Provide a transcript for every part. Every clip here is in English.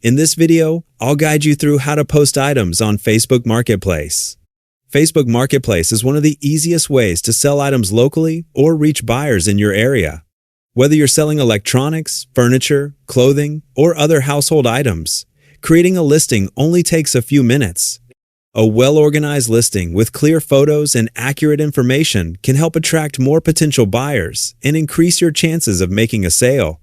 In this video, I'll guide you through how to post items on Facebook Marketplace. Facebook Marketplace is one of the easiest ways to sell items locally or reach buyers in your area. Whether you're selling electronics, furniture, clothing, or other household items, creating a listing only takes a few minutes. A well-organized listing with clear photos and accurate information can help attract more potential buyers and increase your chances of making a sale.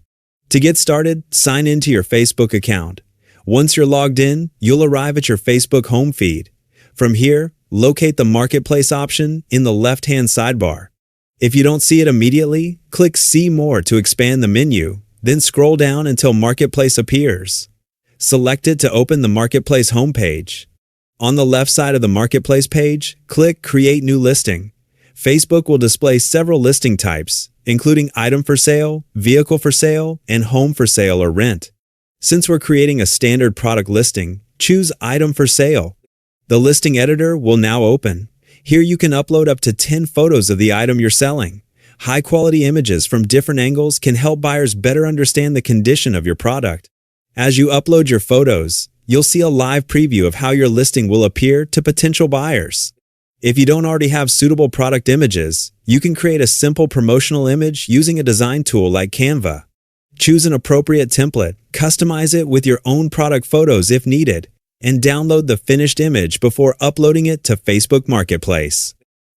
To get started, sign into your Facebook account. Once you're logged in, you'll arrive at your Facebook home feed. From here, locate the Marketplace option in the left-hand sidebar. If you don't see it immediately, click See More to expand the menu, then scroll down until Marketplace appears. Select it to open the Marketplace homepage. On the left side of the Marketplace page, click Create New Listing. Facebook will display several listing types, including item for sale, vehicle for sale, and home for sale or rent. Since we're creating a standard product listing, choose Item for Sale. The listing editor will now open. Here you can upload up to 10 photos of the item you're selling. High-quality images from different angles can help buyers better understand the condition of your product. As you upload your photos, you'll see a live preview of how your listing will appear to potential buyers. If you don't already have suitable product images, you can create a simple promotional image using a design tool like Canva. Choose an appropriate template, customize it with your own product photos if needed, and download the finished image before uploading it to Facebook Marketplace.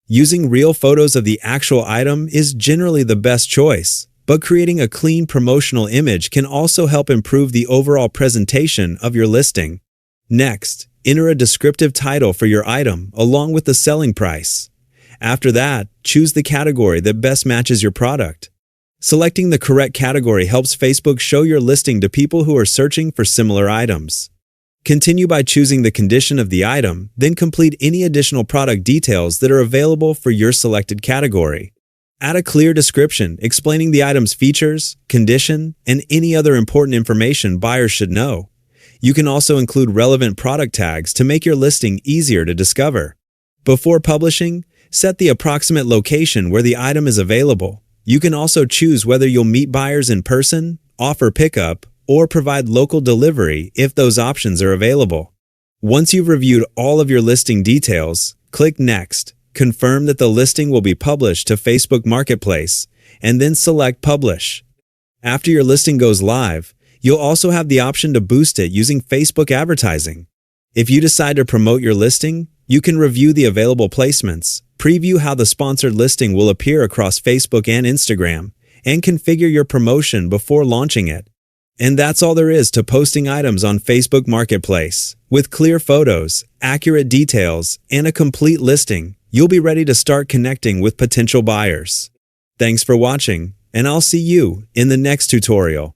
Using real photos of the actual item is generally the best choice, but creating a clean promotional image can also help improve the overall presentation of your listing. Next, enter a descriptive title for your item along with the selling price. After that, choose the category that best matches your product. Selecting the correct category helps Facebook show your listing to people who are searching for similar items. Continue by choosing the condition of the item, then complete any additional product details that are available for your selected category. Add a clear description explaining the item's features, condition, and any other important information buyers should know. You can also include relevant product tags to make your listing easier to discover. Before publishing, set the approximate location where the item is available. You can also choose whether you'll meet buyers in person, offer pickup, or provide local delivery if those options are available. Once you've reviewed all of your listing details, click Next. Confirm that the listing will be published to Facebook Marketplace, and then select Publish. After your listing goes live, you'll also have the option to boost it using Facebook advertising. If you decide to promote your listing, you can review the available placements, preview how the sponsored listing will appear across Facebook and Instagram, and configure your promotion before launching it. And that's all there is to posting items on Facebook Marketplace. With clear photos, accurate details, and a complete listing, you'll be ready to start connecting with potential buyers. Thanks for watching, and I'll see you in the next tutorial.